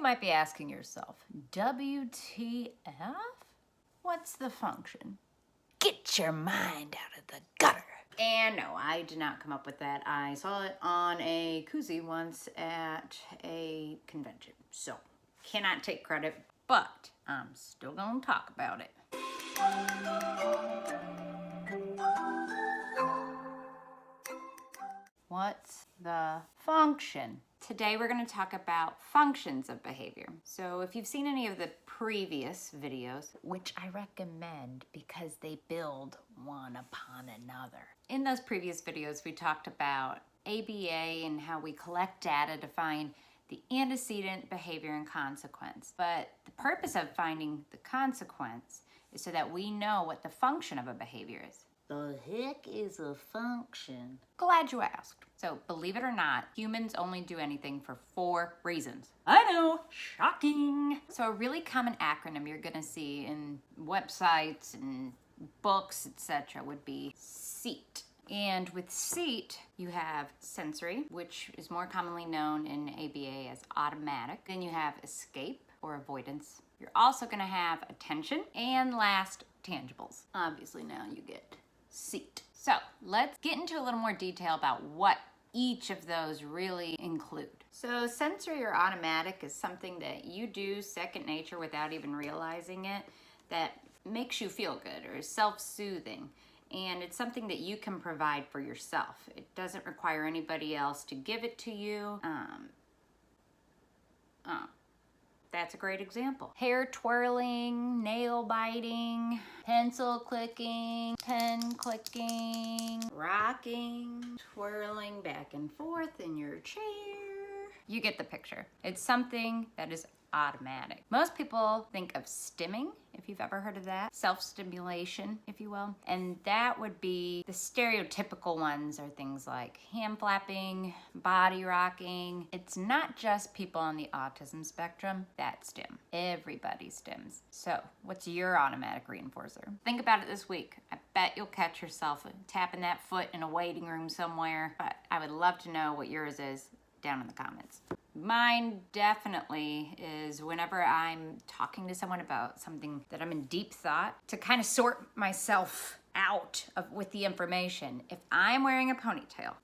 might be asking yourself, WTF? What's the function? Get your mind out of the gutter. And no, I did not come up with that. I saw it on a koozie once at a convention. So, cannot take credit, but I'm still gonna talk about it. What's the function? Today we're going to talk about functions of behavior. So if you've seen any of the previous videos, which I recommend because they build one upon another. In those previous videos we talked about ABA and how we collect data to find the antecedent, behavior, and consequence. But the purpose of finding the consequence is so that we know what the function of a behavior is. The heck is a function? Glad you asked. So, believe it or not, humans only do anything for 4 reasons. I know, shocking. So, a really common acronym you're gonna see in websites and books, etc., would be SEAT. And with SEAT, you have sensory, which is more commonly known in ABA as automatic. Then you have escape or avoidance. You're also gonna have attention. And last, tangibles. Obviously now you get SEAT. So let's get into a little more detail about what each of those really include. So sensory or automatic is something that you do second nature without even realizing it, that makes you feel good or is self-soothing. And it's something that you can provide for yourself. It doesn't require anybody else to give it to you. That's a great example. Hair twirling, nail biting, pencil clicking, pen clicking, rocking, twirling back and forth in your chair. You get the picture. It's something that is automatic. Most people think of stimming, if you've ever heard of that. Self-stimulation, if you will. And that would be the stereotypical ones are things like hand flapping, body rocking. It's not just people on the autism spectrum that stim. Everybody stims. So what's your automatic reinforcer? Think about it this week. I bet you'll catch yourself tapping that foot in a waiting room somewhere, but I would love to know what yours is down in the comments. Mine definitely is whenever I'm talking to someone about something that I'm in deep thought, to kind of sort myself out with the information. If I'm wearing a ponytail,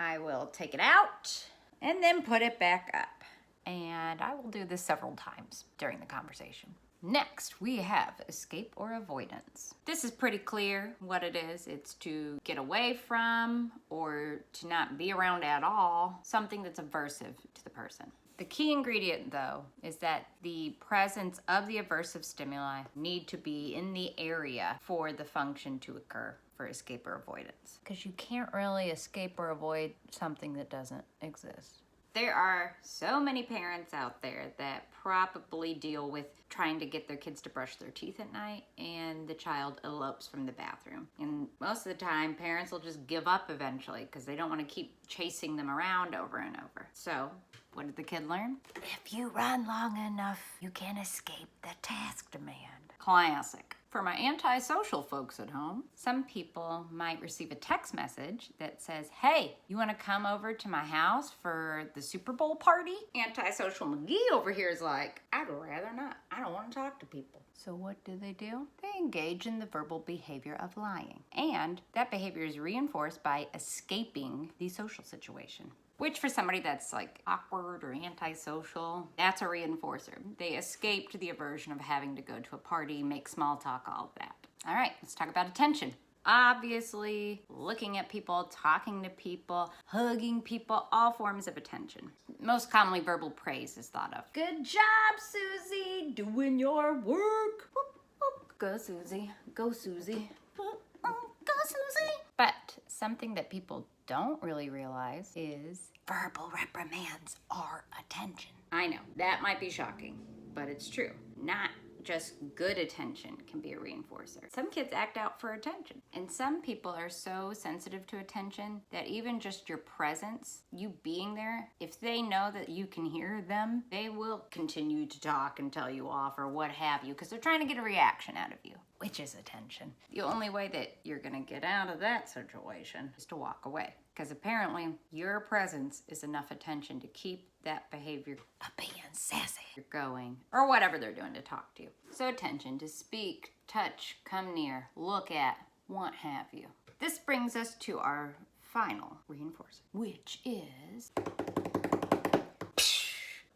I will take it out and then put it back up. And I will do this several times during the conversation. Next, we have escape or avoidance. This is pretty clear what it is. It's to get away from or to not be around at all, something that's aversive to the person. The key ingredient, though, is that the presence of the aversive stimuli need to be in the area for the function to occur for escape or avoidance. Because you can't really escape or avoid something that doesn't exist. There are so many parents out there that probably deal with trying to get their kids to brush their teeth at night and the child elopes from the bathroom. And most of the time, parents will just give up eventually because they don't want to keep chasing them around over and over. So, what did the kid learn? If you run long enough, you can escape the task demand. Classic. For my antisocial folks at home, some people might receive a text message that says, hey, you want to come over to my house for the Super Bowl party? Antisocial McGee over here is like, I'd rather not. I don't want to talk to people. So what do? They engage in the verbal behavior of lying. And that behavior is reinforced by escaping the social situation. Which for somebody that's like awkward or antisocial, that's a reinforcer. They escaped the aversion of having to go to a party, make small talk, all of that. All right, let's talk about attention. Obviously, looking at people, talking to people, hugging people, all forms of attention. Most commonly, verbal praise is thought of. Good job, Susie, doing your work. Whoop, whoop. Go, Susie. Go, Susie. Whoop, whoop. Go, Susie. But something that people don't really realize is verbal reprimands are attention. I know, that might be shocking, but it's true. Not just good attention can be a reinforcer. Some kids act out for attention, and some people are so sensitive to attention that even just your presence, you being there, if they know that you can hear them, they will continue to talk and tell you off or what have you, because they're trying to get a reaction out of you. which is attention. The only way that you're gonna get out of that situation is to walk away. Because apparently your presence is enough attention to keep that behavior being sassy. You're going, or whatever they're doing to talk to you. So attention, to speak, touch, come near, look at, what have you. This brings us to our final reinforcer, which is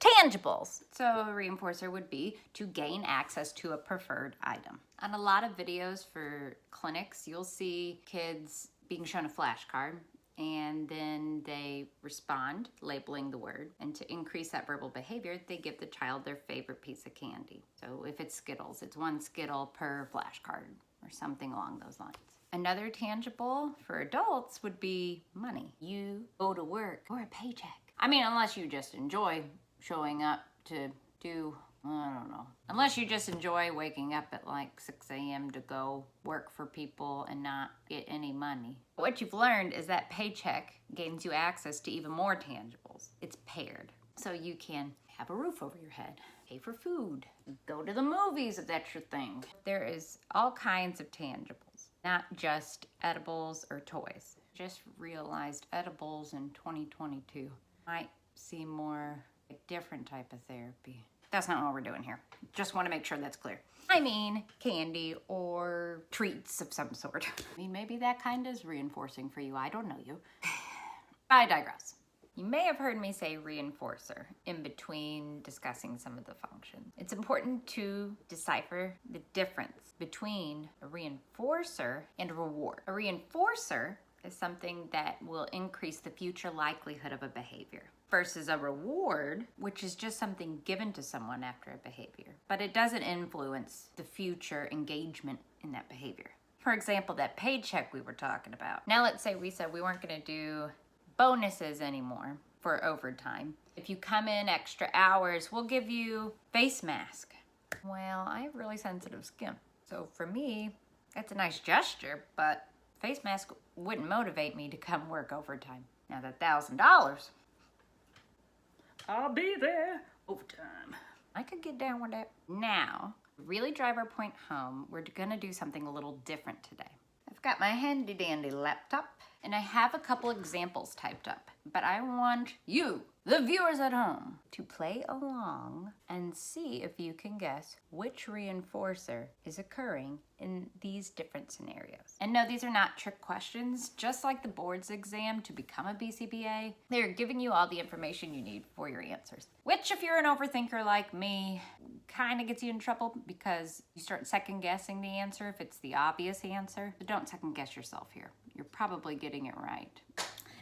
tangibles. So a reinforcer would be to gain access to a preferred item. On a lot of videos for clinics, you'll see kids being shown a flashcard and then they respond, labeling the word. And to increase that verbal behavior, they give the child their favorite piece of candy. So if it's Skittles, it's 1 Skittle per flashcard or something along those lines. Another tangible for adults would be money. You go to work or a paycheck. I mean, unless you just enjoy showing up to do, I don't know. Unless you just enjoy waking up at like 6 a.m. to go work for people and not get any money. What you've learned is that paycheck gains you access to even more tangibles. It's paired. So you can have a roof over your head, pay for food, go to the movies if that's your thing. There is all kinds of tangibles, not just edibles or toys. Just realized edibles in 2022 might seem more a different type of therapy. That's not what we're doing here. Just want to make sure that's clear. I mean, candy or treats of some sort. I mean, maybe that kind is reinforcing for you. I don't know you. I digress. You may have heard me say reinforcer in between discussing some of the functions. It's important to decipher the difference between a reinforcer and a reward. A reinforcer is something that will increase the future likelihood of a behavior versus a reward, which is just something given to someone after a behavior, but it doesn't influence the future engagement in that behavior. For example, that paycheck we were talking about. Now let's say we said we weren't gonna do bonuses anymore for overtime. If you come in extra hours, we'll give you face mask. Well, I have really sensitive skin. So for me, that's a nice gesture, but face mask wouldn't motivate me to come work overtime. Now that $1,000, I'll be there overtime. I could get down with that. Now, to really drive our point home, we're gonna do something a little different today. I've got my handy dandy laptop and I have a couple examples typed up, but I want you, the viewers at home, to play along and see if you can guess which reinforcer is occurring in these different scenarios. And no, these are not trick questions. Just like the board's exam to become a BCBA, they're giving you all the information you need for your answers. Which, if you're an overthinker like me, kind of gets you in trouble because you start second guessing the answer if it's the obvious answer. But don't second guess yourself here. You're probably getting it right.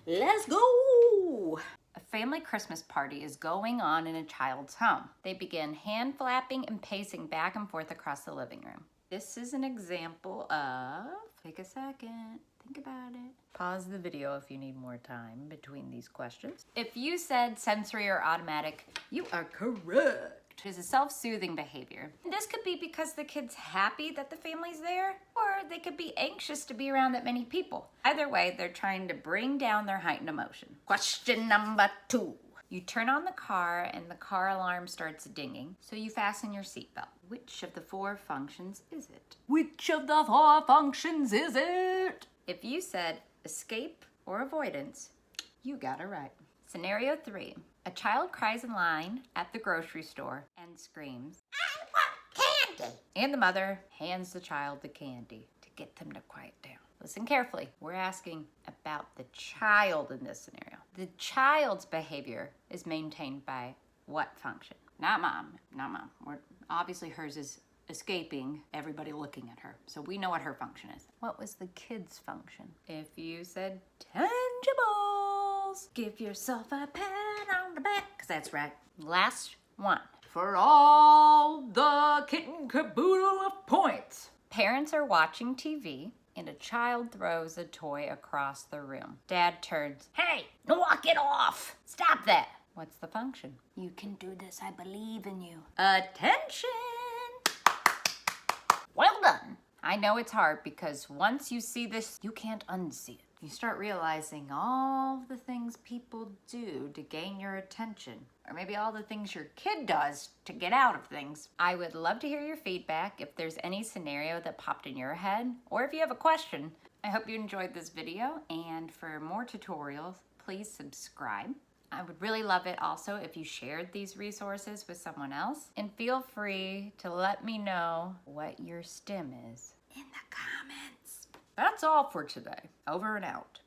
Let's go! A family Christmas party is going on in a child's home. They begin hand flapping and pacing back and forth across the living room. This is an example of, take a second, think about it. Pause the video if you need more time between these questions. If you said sensory or automatic, you are correct. It is a self-soothing behavior. This could be because the kid's happy that the family's there, or they could be anxious to be around that many people. Either way, they're trying to bring down their heightened emotion. Question number 2. You turn on the car and the car alarm starts dinging, so you fasten your seatbelt. Which of the 4 functions is it? Which of the 4 functions is it? If you said escape or avoidance, you got it right. Scenario 3. A child cries in line at the grocery store and screams, "I want candy!" And the mother hands the child the candy to get them to quiet down. Listen carefully. We're asking about the child in this scenario. The child's behavior is maintained by what function? Not mom. Obviously hers is escaping everybody looking at her. So we know what her function is. What was the kid's function? If you said tangibles, give yourself a pat on the back, because that's right. Last one. For all the kit and caboodle of points. Parents are watching TV and a child throws a toy across the room. Dad turns, "Hey, knock it off! Stop that!" What's the function? You can do this, I believe in you. Attention! Well done! I know it's hard because once you see this, you can't unsee it. You start realizing all the things people do to gain your attention, or maybe all the things your kid does to get out of things. I would love to hear your feedback if there's any scenario that popped in your head, or if you have a question. I hope you enjoyed this video, and for more tutorials, please subscribe. I would really love it also if you shared these resources with someone else, and feel free to let me know what your stim is in the comments. That's all for today. Over and out.